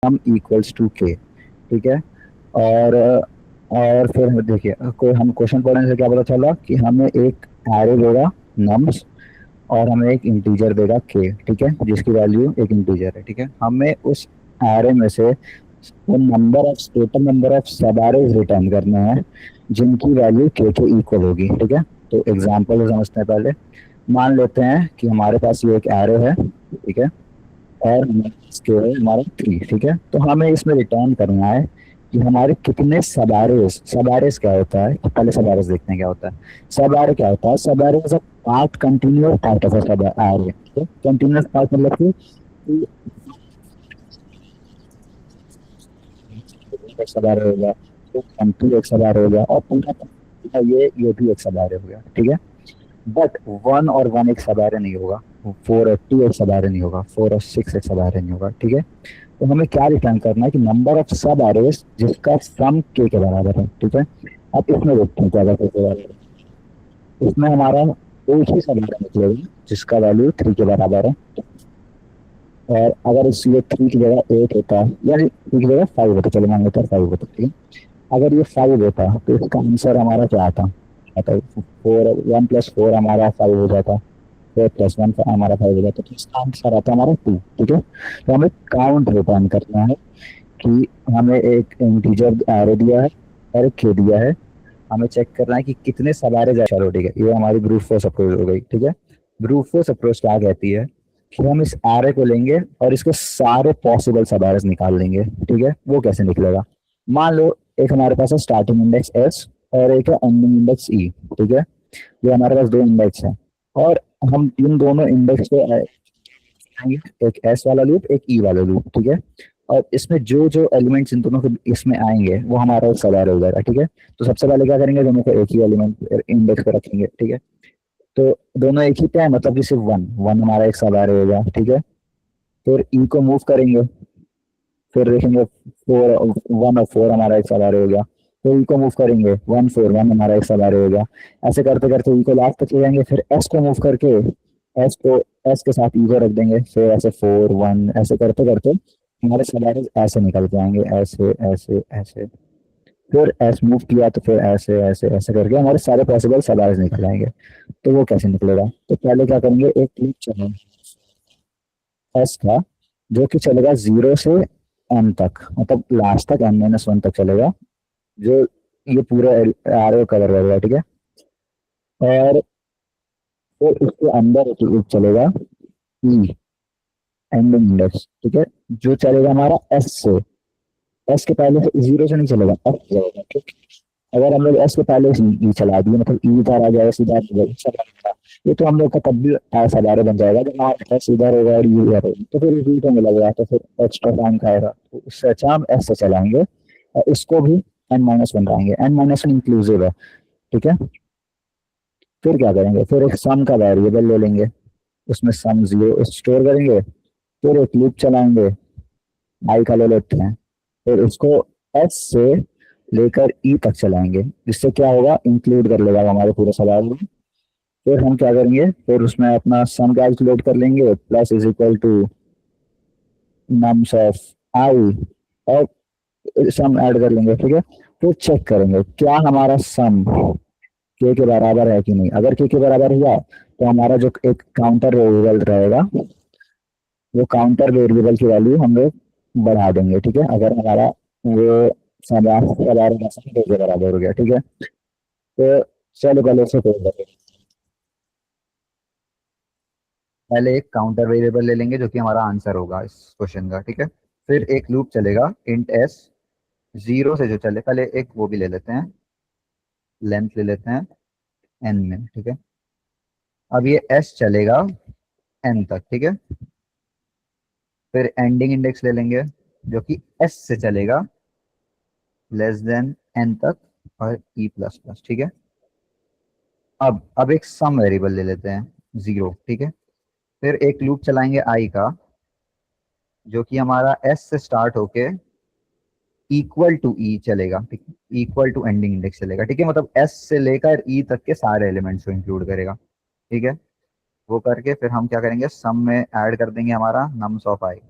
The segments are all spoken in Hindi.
सम इक्वल्स टू के, ठीक है। और फिर देखिए कोई हम क्वेश्चन पढ़ने से क्या पता चला कि हमें एक एरे देगा नम्स और हमें एक इंटीजर देगा के, ठीक है, जिसकी वैल्यू एक इंटीजर है, ठीक है। हमें उस एरे में से वो number of total number of सब एरेज रिटर्न करने हैं जिनकी वैल्यू के इक्वल होगी, ठीक है। तो एग्जांपल समझते हैं पहले। मान लेते हैं कि हमारे पास ये एक एरे है, ठीक है, और स्केल हमारा 3, ठीक है। तो हमें इसमें रिटर्न करना है कि हमारे कितने सबारेस, सबारेस क्या होता है, पहले सबारेस देखते हैं क्या होता है। सब एरे क्या होता है, सब array is a part continuous part of a सब एरे। कंटिन्यूअस पार्ट मतलब कि एक सब एरे हो गया, तो M2 एक सब एरे हो गया, और पूरा ये भी एक सब एरे हो गया, ठीक है। बट 1 और 1 एक सब एरे नहीं होगा, 4 और 2 एक सब एरे नहीं होगा, 4 और 6 एक सब एरे नहीं होगा, ठीक है। तो हमें क्या रिटर्न करना है कि नंबर ऑफ सब एरेज जिसका सम के बराबर है, ठीक है। अब इसमें देखते हैं क्या के बराबर है। इसमें हमारा एक ही सब एरे निकलेगा जिसका वैल्यू 3 के बराबर है। और अगर इसलिए 3 की जगह 8 होता है, यानी 3 की जगह 5 होता, चलो मान लेते हैं 5 होता, ठीक है। अगर ये 5 होता तो इसका आंसर हमारा क्या आता, आता 4, 1 + 4 हमारा 5 हो जाता, 4 + 1 हमारा 5 हो जाता, तो इसका आंसर आता हमारा 2, ठीक है। तो हमें काउंट रिटर्न करना है कि हमें एक इंटीजर एरे दिया है और एक के दिया है, हमें चेक करना है कि कितने सवारे चलो, ठीक है। ये हमारी ब्रूट फोर्स अप्रोच हो गई, ठीक है। ब्रूट फोर्स अप्रोच क्या कहती है कि हम इस एरे को लेंगे और इसके सारे पॉसिबल सवारे निकाल लेंगे, ठीक है। वो कैसे निकलेगा, मान लो एक हमारे पास है स्टार्टिंग इंडेक्स एस और एक है एंडिंग इंडेक्स ई, ठीक है। ये हमारे पास दो इंडेक्स हैं और हम इन दोनों इंडेक्स पे आएंगे, एक एस वाला लूप एक ई वाला लूप, ठीक है। और इसमें जो जो एलिमेंट्स इन दोनों के इसमें आएंगे वो हमारा एक सब एरे हो जाएगा, ठीक है। तो सबसे पहले क्या करेंगे, दोनों को एक ही एलिमेंट इंडेक्स पे रखेंगे, ठीक है। तो दोनों एक ही पे है, मतलब कि सिर्फ वन वन हमारा एक सब एरे होगा, ठीक है। फिर ई को मूव करेंगे, फिर देखेंगे 4, 1 और 4 हमारा एक सब एरे हो गया। तो ई को मूव करेंगे 1, 4, 1 हमारा एक सब एरे हो गया। ऐसे करते करते ई को लास्ट तक ले जाएंगे, फिर एस को मूव करके एस को एस के साथ ई को रख देंगे, फिर ऐसे 4, 1 ऐसे करते करते हमारे सवारे ऐसे निकल के आएंगे, ऐसे ऐसे ऐसे। फिर एस मूव किया तो फिर ऐसे ऐसे ऐसे करके हमारे सारे पॉसिबल सवारे निकल आएंगे। तो वो कैसे निकलेगा, तो पहले क्या करेंगे, एक लूप चलेंगे एस का, जो कि चलेगा 0 से एन तक, मतलब लास्ट तक n-1 तक चलेगा, जो ये पूरे एरो कवर करेगा, ठीक है। और फिर इसके अंदर एक लूप चलेगा ई, एंडिंग इंडेक्स, ठीक है, जो चलेगा हमारा एस से, एस के पहले से 0 से नहीं चलेगा, एस चलेगा, ठीक। अगर हम लोग एस के पहले से ई चला दिए, मतलब ई इधर आ जाएगा सीधा चला, ये तो हम लोग का तब भी ऐसा बारे बन जाएगा जब हमारा एस इधर होगा और यू इधर होगा, तो फिर ई तो मिला गया, तो फिर एक्स्ट्रा टाइम खाएगा, तो उससे अच्छा हम एस से चलाएंगे और इसको भी n-1 बनाएंगे, n-1 इंक्लूसिव है, ठीक है। फिर क्या करेंगे, फिर एक सम का वेरिएबल ले लेंगे, उसमें सम 0 स्टोर करेंगे, फिर एक लूप चलाएंगे, आई का ले लेते हैं, फिर उसको एस से लेकर ई तक चलाएंगे, जिससे क्या होगा, इंक्लूड कर लेगा हमारे पूरे सवाल में। फिर हम क्या करेंगे, फिर उसमें अपना सम कैलकुलेट कर लेंगे, plus is equal to nums of i, और सम ऐड कर लेंगे, ठीक है। फिर चेक करेंगे क्या हमारा सम के बराबर है कि नहीं। अगर के बराबर हुआ तो हमारा जो एक काउंटर वेरिएबल रहेगा, वो काउंटर वेरिएबल की वैल्यू हम लोग बढ़ा देंगे, ठीक है। अगर हमारा वो सम के बराबर हो गया, ठीक है। तो चलो पहले से पहले एक काउंटर वेरिएबल ले लेंगे जो कि हमारा आंसर होगा इस क्वेश्चन का, ठीक है। फिर एक लूप चलेगा इंट एस, 0 से जो चले, पहले एक वो भी ले लेते हैं, लेंथ ले लेते हैं एन में, ठीक है। अब ये एस चलेगा एन तक, ठीक है। फिर एंडिंग इंडेक्स ले लेंगे जो कि एस से चलेगा लेस देन एन तक और ई प्लस प्लस, ठीक है। अब एक सम वेरिएबल ले लेते हैं 0, ठीक है। फिर एक लूप चलाएंगे आई का, जो कि हमारा एस से स्टार्ट होके इक्वल टू ई चलेगा, ठीक है, इक्वल टू एंडिंग इंडेक्स चलेगा, ठीक है। मतलब एस से लेकर ई तक के सारे एलिमेंट्स को इंक्लूड करेगा, ठीक है। वो करके फिर हम क्या करेंगे, सम में ऐड कर देंगे हमारा नम्स ऑफ आई,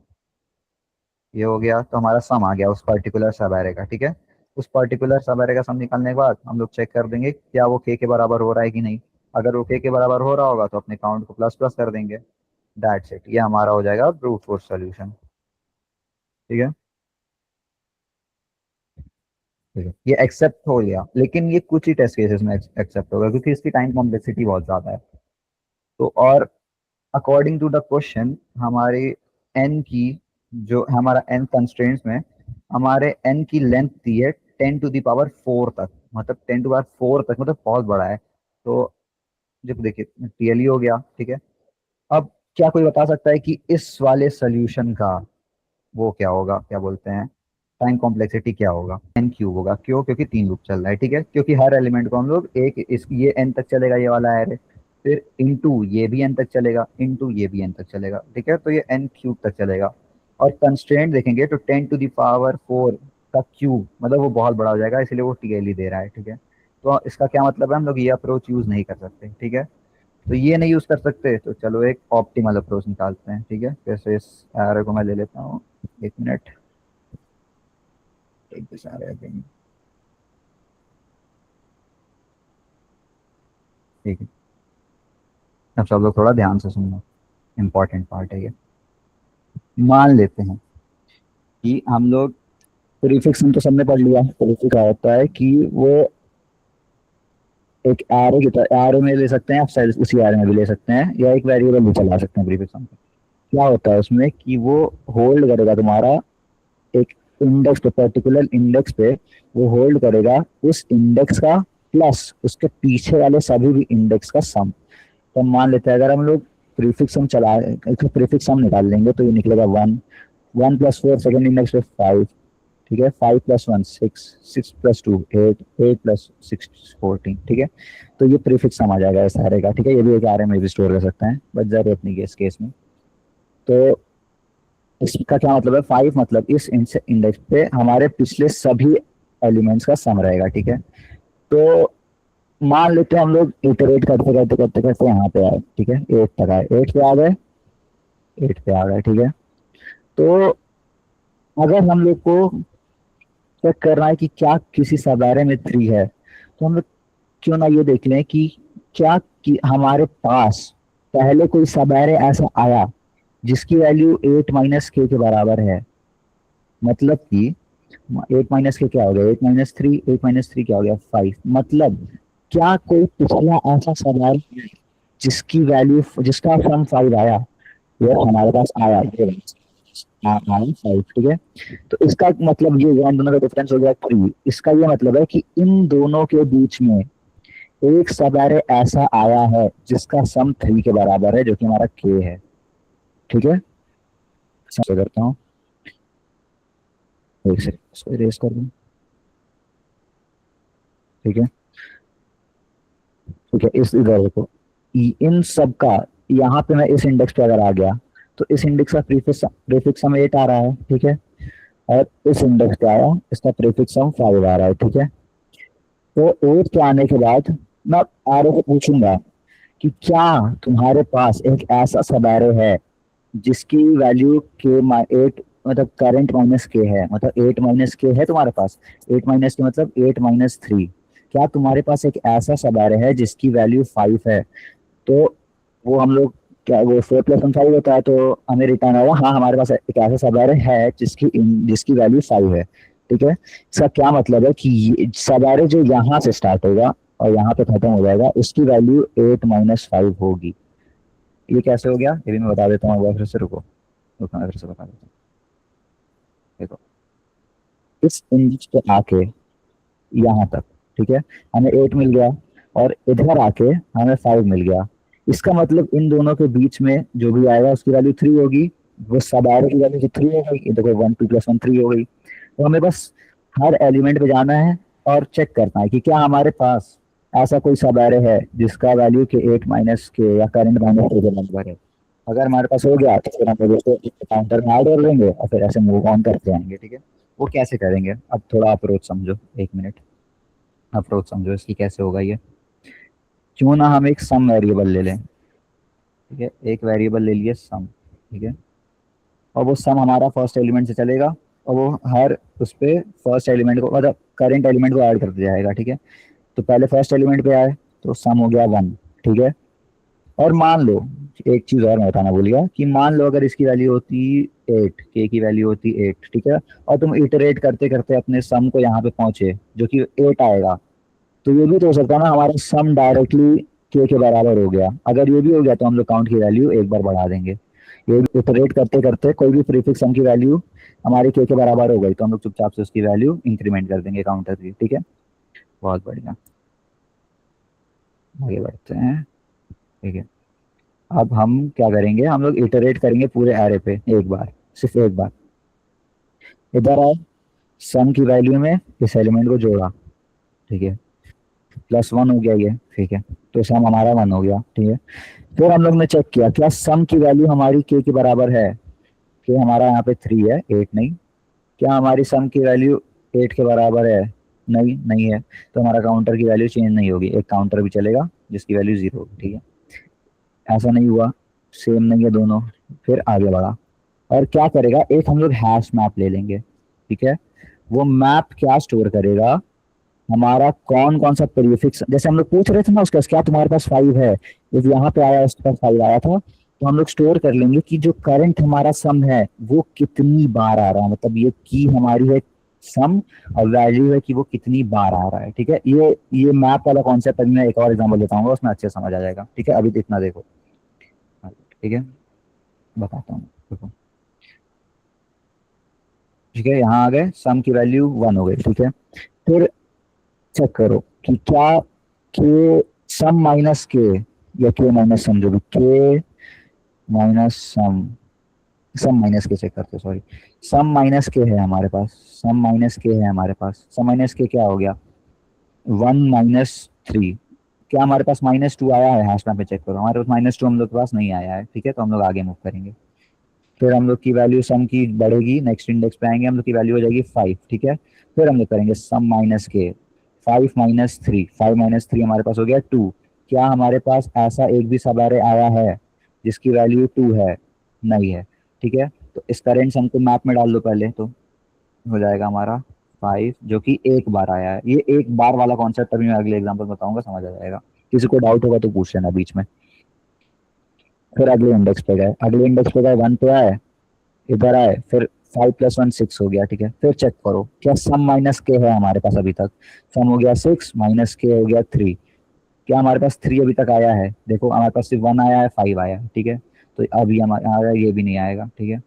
ये हो गया, तो हमारा सम आ गया उस पर्टिकुलर सब एरे का। ठीक है, उस पर्टिकुलर सब एरे का सम निकालने के बाद हम लोग चेक कर देंगे क्या वो के बराबर हो रहा है कि नहीं। अगर वो के बराबर हो रहा होगा तो अपने काउंट को प्लस प्लस कर देंगे। दैट्स इट, ये हमारा हो जाएगा ब्रूट फोर्स सोल्यूशन। ठीक है, ठीक है, ये एक्सेप्ट हो गया, लेकिन ये कुछ ही टेस्ट केसेस में एक्सेप्ट होगा क्योंकि इसकी टाइम कॉम्प्लेक्सिटी बहुत ज्यादा है। तो और अकॉर्डिंग टू द क्वेश्चन हमारी एन की, जो हमारा एन कंस्ट्रेंट्स में हमारे एन की लेंथ दी है 10⁴ तक, मतलब 10⁴ तक, मतलब बहुत बड़ा है। तो जब देखिए टीएलई हो गया। ठीक है, अब क्या कोई बता सकता है कि इस वाले सोल्यूशन का वो क्या होगा, क्या बोलते हैं, टाइम कॉम्प्लेक्सिटी क्या होगा? एन क्यूब होगा। क्यों? क्योंकि तीन लूप चल रहा है। ठीक है, क्योंकि हर एलिमेंट को हम लोग एक इस ये एन तक चलेगा ये वाला एरे, फिर इनटू ये भी एन तक चलेगा, इनटू ये भी एन तक चलेगा। ठीक है, तो ये एन क्यूब तक चलेगा। और कंस्ट्रेंट देखेंगे तो 10⁴ का क्यूब, मतलब वो बहुत बड़ा हो जाएगा, इसलिए वो टीएलई दे रहा है। ठीक है, तो इसका क्या मतलब है, हम लोग ये अप्रोच यूज नहीं कर सकते। ठीक है, तो ये नहीं यूज कर सकते, तो चलो एक ऑप्टिमल अप्रोच निकालते हैं। ठीक है, जैसे इस एरे को मैं ले लेता हूँ, एक मिनट, एक दिस एरे अगेन। ठीक है, अब सब लोग थोड़ा ध्यान से सुनना, इंपॉर्टेंट पार्ट है ये। मान लेते हैं कि हम लोग प्रीफिक्स, हम तो सबने पढ़ लिया प्रीफिक्स क्या होता है, कि वो एक एरो की तरह एरो में ले सकते हैं, आप शायद उसी एरो में भी ले सकते हैं, या एक वेरिएबल भी चला सकते हैं प्रीफिक्स हम। क्या होता है उसमें कि वो होल्ड करेगा तुम्हारा एक इंडेक्स पे, पर्टिकुलर इंडेक्स पे वो होल्ड करेगा उस इंडेक्स का प्लस उसके पीछे वाले सभी भी इंडेक्स का सम। तो हम मान लेते हैं अगर हम लोग प्रीफिक्स हम चला, प्रीफिक्स हम निकाल लेंगे तो ये निकलेगा 1, 1+4 सेकेंड इंडेक्स पे 5। ठीक है, 5+1 6, 6+2 8, 8+6 14। ठीक है, तो ये प्रीफिक्स सम आ जाएगा इस एरे का। ठीक है, ये भी एक एरे में भी स्टोर कर सकते हैं, बट जरूरत नहीं है इस केस में। तो इसका क्या मतलब है, 5 मतलब इस इंडेक्स पे हमारे पिछले सभी एलिमेंट्स का सम रहेगा। ठीक है, तो मान लेते हैं हम लोग इटरेट करते करते करते करते यहाँ पे आए। ठीक है, 8 तक आए, 8 पे आ गए, 8 पे आ गए। ठीक है, तो अगर हम लोग को चेक करना है कि क्या किसी सबारे में 3 है, तो हम लोग क्यों ना ये देख लें कि क्या कि हमारे पास पहले कोई सबारे ऐसा आया जिसकी वैल्यू 8 - के बराबर है। मतलब कि 8 - के क्या हो गया, 8 - 3, 8 - 3 क्या हो गया, 5। मतलब क्या कोई पिछला ऐसा सवाल जिसकी वैल्यू, जिसका सम 5 आया, वो हमारे पास आया, ये आया 5। ठीक है, तो इसका मतलब ये इन दोनों का डिफरेंस हो गया 3। इसका ये मतलब है कि इन दोनों के बीच में एक सवारे ऐसा आया है जिसका सम 3 के बराबर है, जो कि हमारा के है। ठीक है, समझ करता हूँ, एक सेकंड इसको इरेज कर दूं। ठीक है, ठीक है, इस इधर देखो, इन सब का, यहाँ पे मैं इस इंडेक्स पे अगर आ गया तो इस इंडेक्स का प्रीफिक्स प्रीफिक्स सम 8 आ रहा है। ठीक है, और इस इंडेक्स पे आया, इसका प्रीफिक्स सम 5 आ रहा है। ठीक है, तो 8 के आने के बाद मैं आर को पूछूंगा कि क्या तुम्हारे पास एक ऐसा सब एरो है जिसकी वैल्यू के 8, मतलब करंट माइनस के है, मतलब 8 - के है तुम्हारे पास, 8 - के मतलब 8 - 3। क्या तुम्हारे पास एक ऐसा सब एरो है जिसकी वैल्यू 5 है? तो वो हम लोग, क्या वो 4+1 5 होता है, तो हमें रिटर्न आएगा हाँ हमारे पास एक ऐसा सब एरो है जिसकी वैल्यू 5 है। ठीक है, इसका क्या मतलब है कि सब एरो जो यहाँ से स्टार्ट होगा और यहाँ पे खत्म हो जाएगा, उसकी वैल्यू 8 - 5 होगी। ये कैसे हो गया, ये भी मैं बता देता हूँ, एक बार फिर से रुको, रुको मैं फिर से बता देता हूँ। देखो, इस इंच पे आके यहाँ तक, ठीक है, हमें 8 मिल गया, और इधर आके हमें 5 मिल गया। इसका मतलब इन दोनों के बीच में जो भी आएगा उसकी वैल्यू 3 होगी। वो सब एरो की वैल्यू 3 हो गई, ये देखो 1 2 + 1 3 हो गई। तो हमें बस हर एलिमेंट पे जाना है और चेक करना है कि क्या हमारे पास ऐसा कोई सब एरो है जिसका वैल्यू के 8 - के या करंट माइनस के नंबर है। अगर हमारे पास हो गया तो फिर हम लोग उसको काउंटर में ऐड कर लेंगे और फिर ऐसे मूव ऑन करते जाएंगे। ठीक है, वो कैसे करेंगे, अब थोड़ा अप्रोच समझो, एक मिनट, अप्रोच समझो इसकी कैसे होगा ये। क्यों ना हम एक सम वेरिएबल ले लें। ठीक है, एक वेरिएबल ले लिए सम। ठीक है, और वो सम हमारा फर्स्ट एलिमेंट से चलेगा, और वो हर उस पे फर्स्ट एलिमेंट को मतलब करंट एलिमेंट को ऐड करते जाएगा, ठीक है। तो पहले फर्स्ट एलिमेंट पे आए तो सम हो गया 1, ठीक है। और मान लो, एक चीज और मैं बताना भूल गया, कि मान लो अगर इसकी वैल्यू होती 8, के की वैल्यू होती 8, ठीक है, और तुम इटरेट करते करते अपने सम को यहाँ पे पहुंचे जो कि 8 आएगा, तो ये भी तो हो सकता है ना हमारा सम डायरेक्टली के बराबर हो गया। अगर ये भी हो गया तो हम लोग काउंट की वैल्यू एक बार बढ़ा देंगे। ये भी इटरेट करते करते कोई भी प्रीफिक्स सम की वैल्यू हमारी के बराबर हो गई तो हम लोग चुपचाप से उसकी वैल्यू इंक्रीमेंट कर देंगे काउंटर की, ठीक है। बहुत बढ़िया, आगे बढ़ते हैं, ठीक है। अब हम क्या करेंगे, हम लोग इटरेट करेंगे पूरे एरे पे एक बार, सिर्फ एक बार। इधर आए, सम की वैल्यू में इस एलिमेंट को जोड़ा, ठीक है, +1 हो गया ये, ठीक है। तो सम हमारा 1 हो गया, ठीक है। फिर हम लोग ने चेक किया क्या सम की वैल्यू हमारी के बराबर है, कि हमारा यहाँ पे 3 है, 8 नहीं। क्या हमारी सम की वैल्यू 8 के बराबर है, नहीं, नहीं है। तो हमारा काउंटर की वैल्यू चेंज नहीं होगी, एक काउंटर भी चलेगा जिसकी वैल्यू 0 होगी, ठीक है। ऐसा नहीं हुआ, सेम नहीं है दोनों। फिर आगे बढ़ा, और क्या करेगा, एक हम लोग हैश मैप ले लेंगे, ठीक है। वो मैप क्या स्टोर करेगा, हमारा कौन कौन सा प्रीफिक्स, जैसे हम लोग पूछ रहे थे ना उसका, क्या तुम्हारे पास 5 है, यदि यहाँ पे आया उसके पास 5 आया था, तो हम लोग स्टोर कर लेंगे कि जो करंट हमारा सम है वो कितनी बार आ रहा है, मतलब ये की हमारी है सम, और वैल्यू है कि वो कितनी बार आ रहा है, ठीक है। ये मैप वाला कॉन्सेप्ट अभी मैं एक और एग्जांपल देता हूँ, उसमें अच्छे से समझ आ जाएगा, ठीक है। अभी तो इतना देखो, ठीक है, बताता हूँ, देखो, ठीक है। यहाँ आ गए, सम की वैल्यू 1 हो गई, ठीक है। फिर चेक करो कि क्या के सम माइनस के, या के माइनस सम, जो भी के माइनस सम, सम माइनस के चेक करते, सॉरी, सम माइनस के है हमारे पास, सम माइनस के है हमारे पास, सम माइनस के क्या हो गया, 1 - 3। क्या हमारे पास -2 आया है, हैश मैप में चेक करो, हमारे पास -2 हम लोग के पास नहीं आया है, ठीक है। तो हम लोग आगे मूव करेंगे। फिर हम लोग की वैल्यू सम की बढ़ेगी, नेक्स्ट इंडेक्स पे आएंगे, हम लोग की वैल्यू हो जाएगी 5, ठीक है। फिर हम लोग करेंगे सम माइनस के, 5 - 3, 5 - 3 हमारे पास हो गया 2। क्या हमारे पास ऐसा एक भी सब एरे आया है जिसकी वैल्यू 2 है, नहीं है, ठीक है। तो इस करेंट सम को मैप में डाल दो पहले, तो हो जाएगा हमारा 5, जो कि एक बार आया है। ये एक बार वाला कॉन्सेप्ट अभी मैं अगले एग्जाम्पल बताऊंगा, समझ आ जाएगा। किसी को डाउट होगा तो पूछ लेना बीच में। फिर अगले इंडेक्स पे गए, अगले इंडेक्स पे गए 1 पे आए, इधर आए, फिर 5 + 1 6 हो गया, ठीक है। फिर चेक करो क्या सम माइनस के है हमारे पास अभी तक, सम हो गया 6 माइनस के हो गया 3। क्या हमारे पास 3 अभी तक आया है, देखो हमारे पास सिर्फ 1 आया है, 5 आया है, ठीक है। तो अभी हमारा ये भी नहीं आएगा, ठीक है।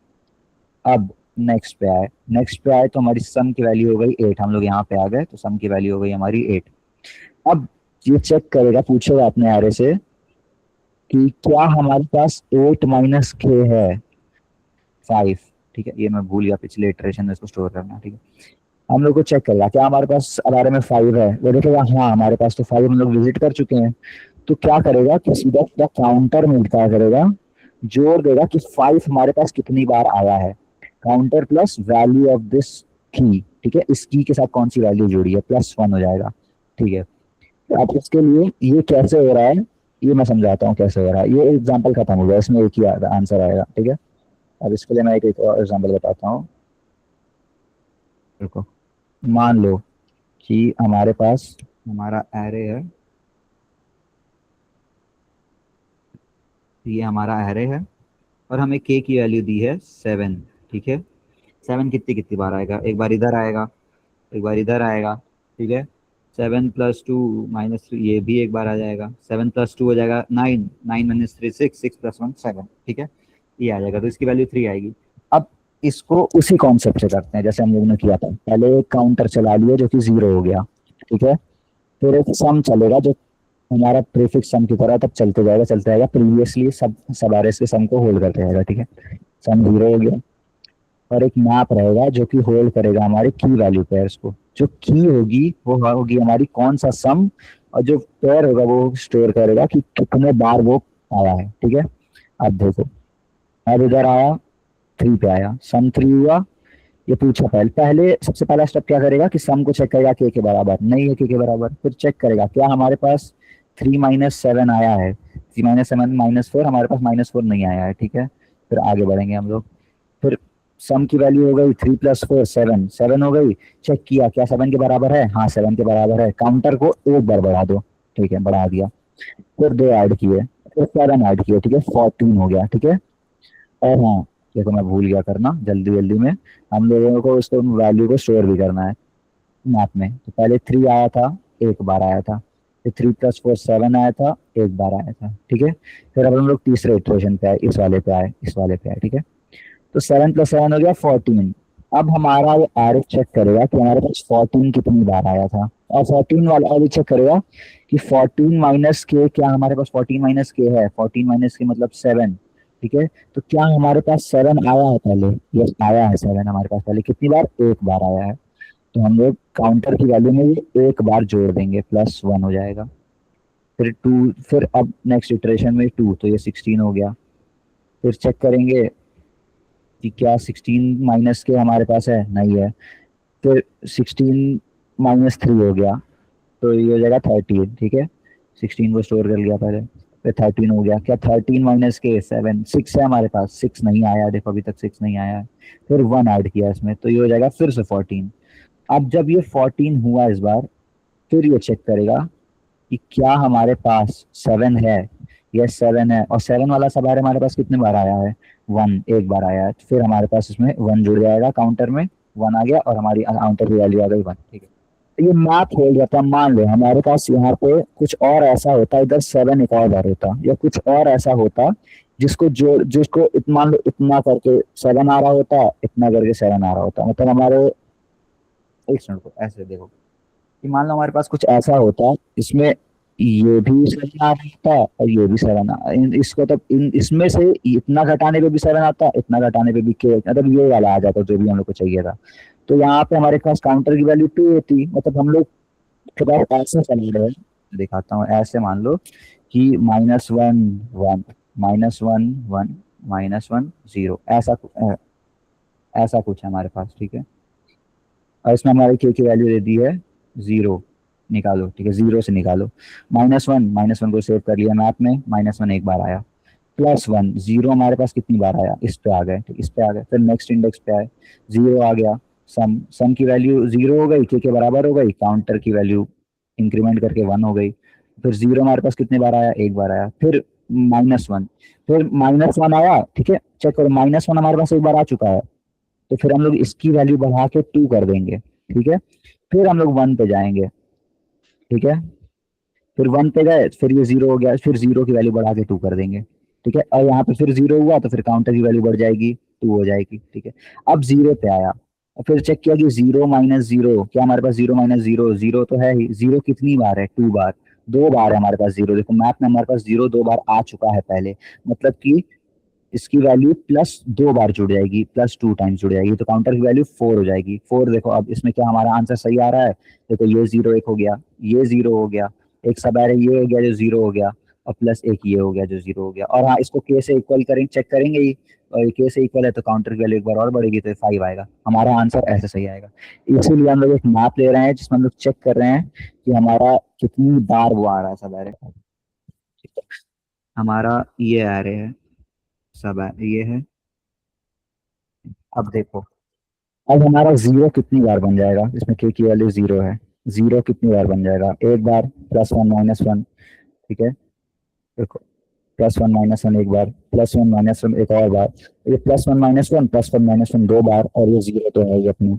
अब नेक्स्ट पे आए तो हमारी सम की वैल्यू हो गई 8, हम लोग यहाँ पे आ गए तो सम की वैल्यू हो गई हमारी 8। अब ये चेक करेगा, पूछेगा अपने आरे से कि क्या हमारे पास 8 माइनस के है 5, ठीक है। ये मैं भूल गया पिछले इटरेशन में इसको स्टोर करना, ठीक है। हम लोग को चेक करेगा क्या हमारे पास अलार्म में 5 है, वो देखेगा हाँ हमारे पास तो 5 हम लोग विजिट कर चुके हैं। तो क्या करेगा कि सीधा सीधा काउंटर में क्या करेगा, जोड़ देगा कि 5 हमारे पास कितनी बार आया है, counter plus value of this की, ठीक है। इस की के साथ कौन सी वैल्यू जोड़ी है, +1 हो जाएगा, ठीक है। तो अब इसके लिए ये कैसे हो रहा है, ये मैं समझाता हूँ कैसे हो रहा है। ये एग्जाम्पल खत्म हो गया, इसमें एक ही आंसर आएगा, ठीक है। अब इसके लिए मैं एक और एग्जाम्पल बताता हूँ, देखो। मान लो कि हमारे पास हमारा एरे है, ये हमारा एरे है, और हमें के की वैल्यू दी है 7, ठीक है। 7 कितनी कितनी बार आएगा, एक बार इधर आएगा, एक बार इधर आएगा, ठीक है। 7 + 2 - 3, ये भी एक बार आ जाएगा, 7 + 2 हो जाएगा 9, 9 - 3 6, 6 + 1 7, ठीक है। ये आ जाएगा, तो इसकी वैल्यू 3 आएगी। अब इसको उसी कॉन्सेप्ट से करते हैं जैसे हम लोगों ने किया था, पहले एक काउंटर चला लिया जो कि 0 हो गया, ठीक है। फिर एक सम चलेगा जो हमारा प्रीफिक्स सम की तरह तब चलते जाएगा, प्रीवियसली सब सब आरएस के सम को होल्ड करते रहेगा, ठीक है। सम 0 हो गया, और एक मैप रहेगा जो कि होल्ड करेगा हमारे की वैल्यू पेयर्स को। जो की होगी वो होगी हमारी कौन सा सम, और जो पेयर होगा वो स्टोर करेगा कि कितने बार वो आया है, ठीक है। अब देखो, अब इधर आया, 3 पे आया, सम 3 हुआ। ये पूछा पहले पहले सबसे पहला स्टेप क्या करेगा कि सम को चेक करेगा के बराबर नहीं है, के बराबर। फिर चेक करेगा क्या हमारे पास 3 - 7 आया है, 3 - 7 -4, हमारे पास -4 नहीं आया है, ठीक है। फिर आगे बढ़ेंगे हम लोग, फिर सम की वैल्यू हो गई 3 + 4 7, 7 हो गई। चेक किया क्या 7 के बराबर है, हाँ 7 के बराबर है। काउंटर को एक बार बढ़ा दो, ठीक है बढ़ा दिया। फिर 2 ऐड किए, फिर 7 ऐड किए, ठीक है 14 हो गया, ठीक है। और हाँ, देखो मैं भूल गया करना जल्दी जल्दी में, हम लोगों को उसको वैल्यू को स्टोर भी करना है मैप में। तो पहले 3 आया था, एक बार आया था। फिर 3 + 4 7 आया था, एक बार आया था, ठीक है। फिर अब हम लोग तीसरे इटरेशन पे आए, इस वाले पे आए, इस वाले पे आए, ठीक है। तो 7 + 7 हो गया 14। अब हमारा वो एरो चेक करेगा कि हमारे पास 14 कितनी बार आया था, और 14 वाला एरो चेक करेगा कि 14 माइनस के, क्या हमारे पास 14 माइनस के है, 14 माइनस के मतलब 7, ठीक है। तो क्या हमारे पास 7 आया है पहले, यस आया है 7 हमारे पास पहले, कितनी बार, एक बार आया है। तो हम लोग काउंटर की वैल्यू में ये एक बार जोड़ देंगे, +1 हो जाएगा। फिर 2, फिर अब नेक्स्ट इटरेशन में 2, तो ये 16 हो गया। फिर चेक करेंगे कि क्या 16 माइनस के हमारे पास है, नहीं है। फिर 16 - 3 हो गया, तो ये हो जाएगा 13, ठीक है। 16 को स्टोर कर लिया पहले। फिर 13 हो गया, क्या 13 माइनस के 7, 6 है हमारे पास, 6 नहीं आया, देखो अभी तक 6 नहीं आया है। फिर 1 ऐड किया इसमें, तो ये हो जाएगा फिर से 14। अब जब ये 14 हुआ इस बार, फिर ये चेक करेगा कि क्या हमारे पास 7 है, यस 7 है। और 7 वाला सवाल हमारे पास कितने बार आया है, 1, एक बार आया है। तो फिर हमारे पास इसमें 1 जुड़ जाएगा, काउंटर में 1 आ गया, और हमारी काउंटर की वैल्यू आ गई 1, ठीक है। तो ये मैथ हो जाता, मान लो हमारे पास यहाँ पे कुछ और ऐसा होता, इधर 7 एक और बार होता, या कुछ और ऐसा होता जिसको जो जिसको मान लो इतना करके 7 आ रहा होता, इतना करके 7 आ रहा होता, मतलब हमारे, एक मिनट को ऐसे देखो कि मान लो हमारे पास कुछ ऐसा होता इसमें ये भी 7 आ रहा था और ये भी 7 इसको तो इसमें से इतना घटाने पे भी 7 आता, इतना घटाने पे भी के, मतलब ये वाला आ जाता जो भी हम लोग को चाहिए था। तो यहाँ पे हमारे पास काउंटर की वैल्यू 2 होती, मतलब हम लोग के पास ऐसे चल रहे हैं। दिखाता हूँ, ऐसे मान लो कि -1 1, -1 1, -1 0, ऐसा कुछ है हमारे पास, ठीक है। और इसमें हमारे के की वैल्यू दे दी है 0, निकालो, ठीक है 0 से निकालो। -1 को सेव कर लिया मैप में, -1 एक बार आया। +1 0 हमारे पास कितनी बार आया, इस पे आ गए, ठीक इस पे आ गए। फिर नेक्स्ट इंडेक्स पे आए, 0 आ गया। सम की वैल्यू 0 हो गई, के बराबर हो गई, काउंटर की वैल्यू इंक्रीमेंट करके 1 हो गई। फिर 0 हमारे पास कितने बार आया, एक बार आया। फिर -1, फिर -1 आया, ठीक है चेक करो, -1 हमारे पास एक बार आ चुका है। तो फिर हम लोग इसकी वैल्यू बढ़ा के 2 कर देंगे, ठीक है। फिर हम लोग 1 पे जाएंगे, ठीक है। फिर 1 पे गए, फिर ये 0 हो गया, फिर 0 की वैल्यू बढ़ा के 2 कर देंगे, ठीक है। और यहाँ पे फिर 0 हुआ, तो फिर काउंटर की वैल्यू बढ़ जाएगी, 2 हो जाएगी, ठीक है। अब 0 पे आया, और फिर चेक किया कि 0 - 0, क्या हमारे पास 0 - 0, 0 तो है ही, 0 कितनी बार है, 2 बार, 2 बार है हमारे पास 0। देखो मैप में हमारे पास 0 2 बार आ चुका है पहले, मतलब कि इसकी वैल्यू +2 बार जुड़ जाएगी, +2 टाइम्स जुड़ जाएगी, तो काउंटर की वैल्यू 4 हो जाएगी। 4 देखो अब इसमें क्या हमारा आंसर सही आ रहा है, देखो ये 0 एक हो गया, ये 0 हो गया, एक सब है ये हो गया जो 0 हो गया, और प्लस एक ये हो गया जो 0 हो गया। और हाँ, इसको के से इक्वल करेंगे, चेक करेंगे ही, और ये के से इक्वल है तो काउंटर की वैल्यू एक बार और बढ़ेगी, तो 5 आएगा, हमारा आंसर ऐसे सही आएगा। इसीलिए हम लोग एक मैप ले रहे हैं जिसमें हम लोग चेक कर रहे हैं कि हमारा कितनी बार वो आ रहा है सब है, हमारा ये आ रहे हैं सब है, ये है। अब देखो, अब हमारा 0 कितनी बार बन जाएगा, इसमें के की वैल्यू 0 है, 0 कितनी बार बन जाएगा, एक बार, +1 - 1, ठीक है। देखो +1 - 1 एक बार, +1 - 1 एक और बार, ये +1 - 1, +1 - 1 दो बार, और ये 0 तो है ही अपनी।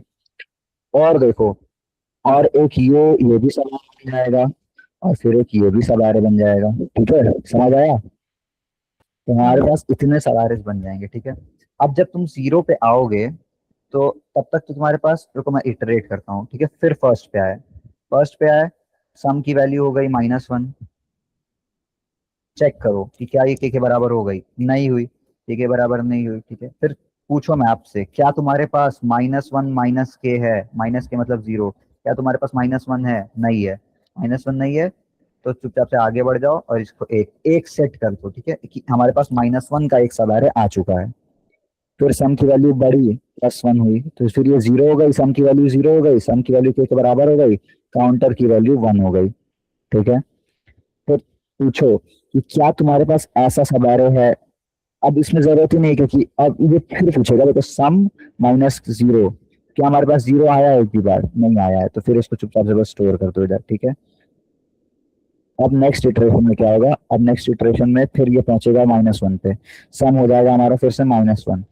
और देखो, और एक ये भी सवाल बन जाएगा, और फिर एक ये भी सवाल बन जाएगा, ठीक है समझ आया। तुम्हारे पास इतने सवारिस बन जाएंगे, ठीक है। अब जब तुम 0 पे आओगे, तो तब तक तो तुम्हारे पास, रुको मैं इटरेट करता हूँ, ठीक है। फिर फर्स्ट पे आए, सम की वैल्यू हो गई -1। चेक करो कि क्या ये के बराबर हो गई, नहीं हुई, के बराबर नहीं हुई, ठीक है। फिर पूछो मैं आपसे, क्या तुम्हारे पास -1 माइनस के है, माइनस के मतलब 0, क्या तुम्हारे पास -1 है, नहीं है, -1 नहीं है। तो चुपचाप से आगे बढ़ जाओ और इसको एक एक सेट कर दो, ठीक है कि हमारे पास -1 का एक सवाल आ चुका है। फिर सम की वैल्यू बढ़ी, +1 हुई, तो फिर ये 0 हो गई, सम की वैल्यू 0 हो गई, सम की वैल्यू के बराबर हो गई, काउंटर की वैल्यू 1 हो गई, ठीक है। फिर पूछो कि क्या तुम्हारे पास ऐसा सवाल है अब इसमें जरूरत ही नहीं है, क्योंकि अब ये फिर पूछेगा देखो सम माइनस जीरो, क्या हमारे पास जीरो आया है एक भी बार? नहीं आया है, तो फिर इसको चुपचाप से बस स्टोर कर दो इधर, ठीक है। अब नेक्स्ट इटरेशन में क्या होगा, अब नेक्स्ट इटरेशन में फिर ये पहुंचेगा -1 पे, सम हो जाएगा हमारा फिर से -1,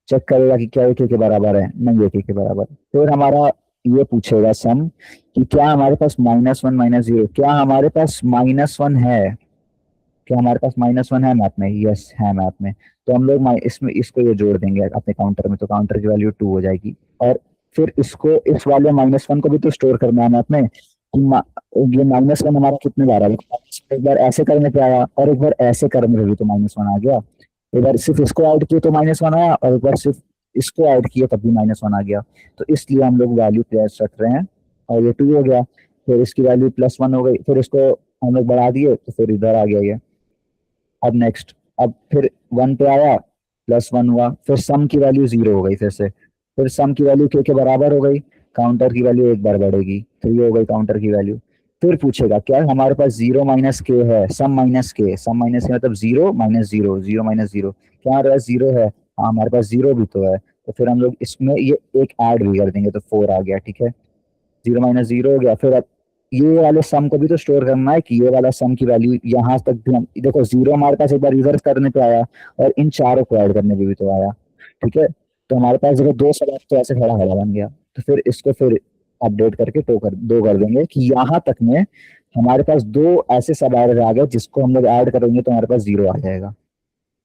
चेक करेगा कि क्या एक के बराबर है, नहीं एक के बराबर। फिर हमारा ये पूछेगा सम कि क्या हमारे पास -1 -0, क्या हमारे पास -1 है, क्या हमारे पास -1 है मैप में? यस है मैप में। तो हम लोग इसमें इसको ये जोड़ देंगे अपने काउंटर में, तो काउंटर की वैल्यू 2 हो जाएगी। और फिर इसको इस वाले -1 को भी तो स्टोर करना है मैप में, कि ये -1 हमारा कितने बार है? एक बार ऐसे करने पे आया और एक बार ऐसे करने पे भी तो -1 आ गया। एक बार सिर्फ इसको ऐड किए तो -1 आया, और एक बार सिर्फ इसको ऐड किए तब भी -1 आ गया। तो इसलिए हम लोग वैल्यू प्लेस रख रहे हैं, और ये 2 हो गया। फिर इसकी वैल्यू +1 हो गई, फिर इसको हम लोग बढ़ा दिए तो फिर इधर आ गया ये। अब नेक्स्ट, अब फिर 1 पे आया, +1 हुआ, फिर सम की वैल्यू 0 हो गई फिर से, फिर सम की वैल्यू के बराबर हो गई, काउंटर की वैल्यू एक बार बढ़ेगी, तो ये हो गई काउंटर की वैल्यू। फिर पूछेगा क्या हमारे पास 0 माइनस के है, सम माइनस के, सम माइनस के मतलब 0 माइनस 0, 0 माइनस 0, क्या हमारे पास 0 है? हाँ हमारे पास 0 भी तो है। तो फिर हम लोग इसमें ये एक ऐड भी कर देंगे, तो 4 आ गया, ठीक है। 0 माइनस 0 हो गया। फिर अब ये वाले सम को भी तो स्टोर करना है, कि ये वाला सम की वैल्यू यहाँ तक भी हम देखो, 0 हमारे पास एक बार रिवर्स करने पे आया, और इन चारों को ऐड करने पे भी तो आया, ठीक है। तो हमारे पास देखो दो सवाल तो ऐसे खड़ा खड़ा बन गया। तो फिर इसको फिर अपडेट करके दो कर देंगे, कि यहाँ तक में हमारे पास दो ऐसे सब एरर आ गए, जिसको हम लोग ऐड करेंगे तो हमारे पास 0 आ जाएगा।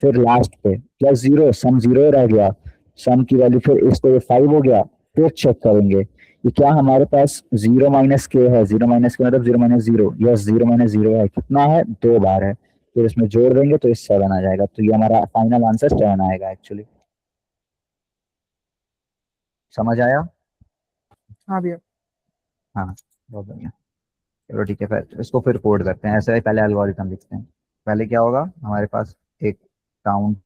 फिर लास्ट पे +0, सम 0 रह गया, सम की वैल्यू फिर इसको ये 5 हो गया। फिर चेक करेंगे कि क्या हमारे पास 0 माइनस के है, 0 माइनस के मतलब 0 माइनस 0, यस 0 माइनस 0 है, कितना है? 2 बार है। फिर इसमें जोड़ देंगे तो ये 7 आ जाएगा, तो ये हमारा फाइनल आंसर 7 आएगा एक्चुअली। समझ आया? हाँ भैया। हाँ, बहुत बढ़िया। चलो ठीक है, फिर इसको फिर कोड करते हैं, ऐसे ही पहले एल्गोरिथम लिखते हैं। पहले क्या होगा हमारे पास, एक काउंट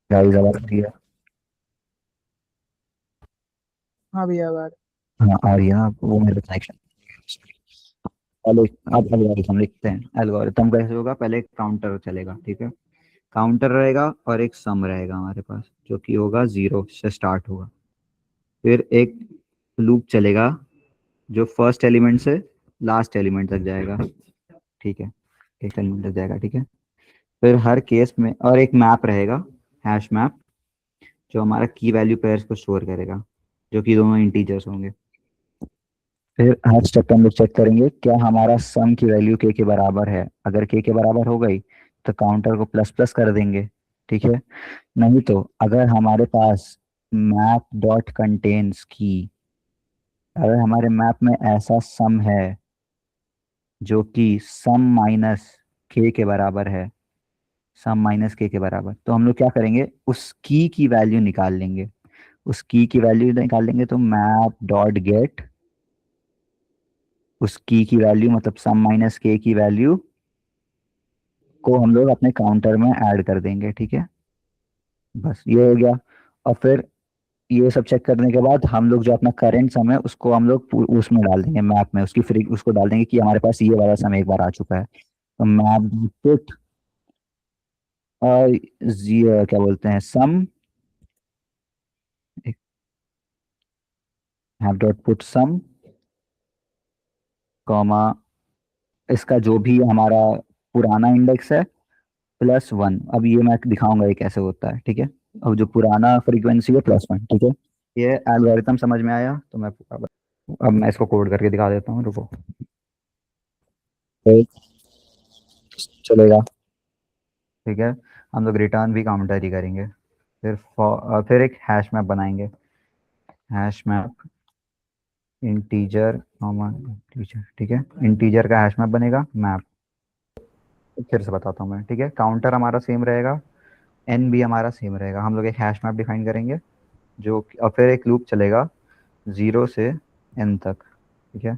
गाइस आवाज आ रही है? हाँ भैया आभार। हाँ आ रही है ना, वो मेरे कनेक्शन। पहले अब एल्गोरिथम लिखते हैं। एल्गोरिथम कैसे होगा, पहले एक काउंटर चलेगा, ठीक है। काउंटर रहेगा और एक सम रहेगा हमारे पास, जो कि होगा 0 से स्टार्ट होगा। फिर एक लूप चलेगा, जो फर्स्ट एलिमेंट से लास्ट एलिमेंट तक जाएगा, ठीक है। एक एलिमेंट तक जाएगा, ठीक है। फिर हर केस में, और एक मैप रहेगा, हैश मैप, जो हमारा की वैल्यू पेयर्स को स्टोर करेगा, जो कि दोनों इंटीजर्स होंगे। फिर हर स्टेप पे हम लोग चेक करेंगे क्या हमारा सम की वैल्यू के बराबर है। अगर के बराबर हो गई तो काउंटर को प्लस प्लस कर देंगे, ठीक है। नहीं तो अगर हमारे पास मैप डॉट कंटेन्स की, अगर हमारे मैप में ऐसा सम है जो कि सम माइनस के बराबर है, सम माइनस के बराबर, तो हम लोग क्या करेंगे, उस की वैल्यू निकाल लेंगे। उस की वैल्यू निकाल लेंगे तो मैप डॉट गेट उस की वैल्यू, मतलब सम माइनस के की वैल्यू को हम लोग अपने काउंटर में ऐड कर देंगे, ठीक है। बस ये हो गया। और फिर ये सब चेक करने के बाद हम लोग जो अपना करंट सम है उसको हम लोग उसमें डाल देंगे, मैप में उसकी फ्री उसको डाल देंगे कि हमारे पास ये वाला सम एक बार आ चुका है। तो मैप पुट और क्या बोलते हैं, sum, have dot put sum, comma, इसका जो भी हमारा पुराना इंडेक्स है +1। अब ये मैं दिखाऊंगा ये कैसे होता है, ठीक है। अब जो पुराना फ्रीक्वेंसी है +1, ठीक है। ये एल्गोरिथम समझ में आया? तो मैं अब मैं इसको कोड करके दिखा देता हूँ, रुको। तो चलेगा, ठीक है। हम लोग रिटर्न भी काउंटर ही करेंगे। फिर एक हैश मैप बनाएंगे, hash map integer comma integer, ठीक है। इंटीजर का हैश मैप बनेगा मैप। फिर से बताता हूँ मैं, ठीक है। काउंटर हमारा सेम रहेगा, एन भी हमारा सेम रहेगा। हम लोग एक हैश मैप डिफाइन करेंगे, और फिर एक लूप चलेगा 0 से n तक, ठीक है।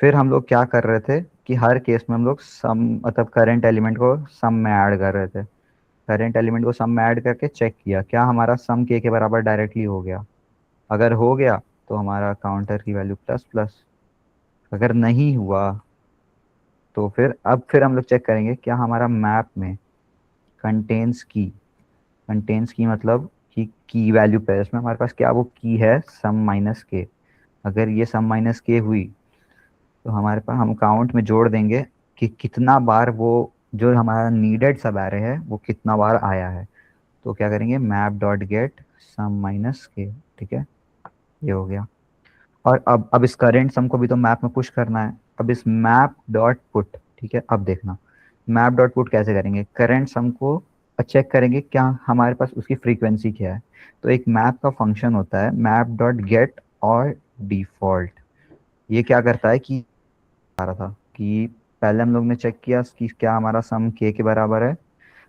फिर हम लोग क्या कर रहे थे कि हर केस में हम लोग सम, मतलब करंट एलिमेंट को सम में ऐड कर रहे थे। करंट एलिमेंट को सम में ऐड करके चेक किया क्या हमारा सम के बराबर डायरेक्टली हो गया। अगर हो गया तो हमारा काउंटर की वैल्यू प्लस प्लस, अगर नहीं हुआ तो फिर हम लोग चेक करेंगे क्या हमारा मैप में कंटेन्स की मतलब कि की वैल्यू पे इसमें हमारे पास क्या वो की है सम माइनस के। अगर ये सम माइनस के हुई तो हमारे पास हम काउंट में जोड़ देंगे कि कितना बार वो जो हमारा नीडेड सब एरे है वो कितना बार आया है। तो क्या करेंगे map dot get sum minus K, ठीक है, ये हो गया। और अब इस करेंट सम को भी तो मैप में पुश करना है। अब इस मैप डॉट पुट, ठीक है, अब देखना मैप डॉट पुट कैसे करेंगे। करंट सम को चेक करेंगे क्या हमारे पास उसकी फ्रीक्वेंसी क्या है। तो एक मैप का फंक्शन होता है मैप डॉट गेट और डिफॉल्ट। ये क्या करता है कि आ रहा था कि पहले हम लोग ने चेक किया कि क्या हमारा सम के बराबर है,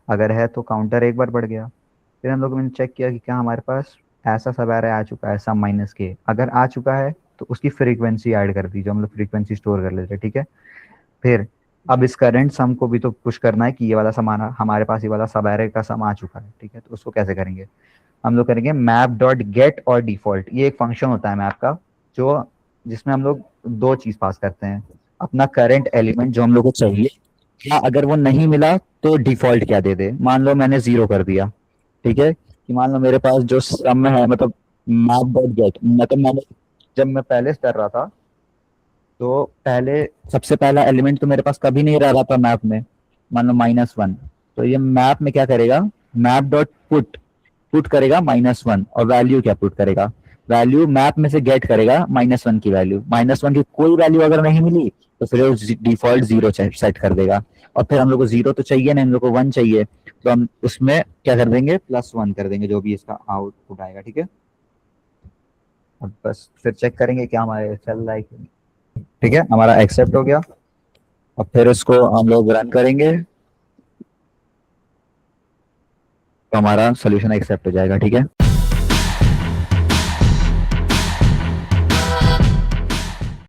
अगर है तो काउंटर एक बार बढ़ गया। फिर हम लोग ने चेक किया कि क्या हमारे पास ऐसा सब एरे आ चुका है सम माइनस के, अगर आ चुका है तो उसकी फ्रीक्वेंसी ऐड कर दी जो हम लोग फ्रीक्वेंसी स्टोर कर लेते हैं, ठीक है। फिर अब इस करंट सम को भी तो पुश करना है कि ये वाला सम हमारे पास ये वाला सब एरे का सम आ चुका है, ठीक है। तो उसको कैसे करेंगे, हम लोग करेंगे मैप डॉट गेट और डिफॉल्ट। ये एक फंक्शन होता है मैप का जो जिसमें हम लोग दो चीज पास करते हैं, अपना करंट एलिमेंट जो हम लोग को चाहिए, या अगर वो नहीं मिला तो डिफॉल्ट क्या दे दे। मान लो मैंने 0 कर दिया, ठीक है, कि मान लो मेरे पास जो सम है मतलब मैप डॉट गेट मतलब मैंने जब मैं पहले कर रहा था तो पहले सबसे पहला एलिमेंट तो मेरे पास कभी नहीं रह रहा था मैप में, मान लो -1। तो ये मैप में क्या करेगा, मैप डॉट पुट पुट करेगा -1 और वैल्यू क्या पुट करेगा, वैल्यू मैप में से गेट करेगा -1 की वैल्यू। -1 की कोई वैल्यू अगर नहीं मिली तो फिर वो डिफॉल्ट 0 सेट कर देगा। और फिर हम लोग को 0 तो चाहिए ना, हम लोग को 1 चाहिए, तो हम उसमें क्या कर देंगे +1 कर देंगे जो भी इसका आउटपुट आएगा, ठीक है। अब बस फिर चेक करेंगे क्या हमारे चल रहा है कि नहीं। ठीक है, हमारा एक्सेप्ट हो गया। अब फिर इसको हम लोग रन करेंगे तो हमारा सोल्यूशन एक्सेप्ट हो जाएगा, ठीक है।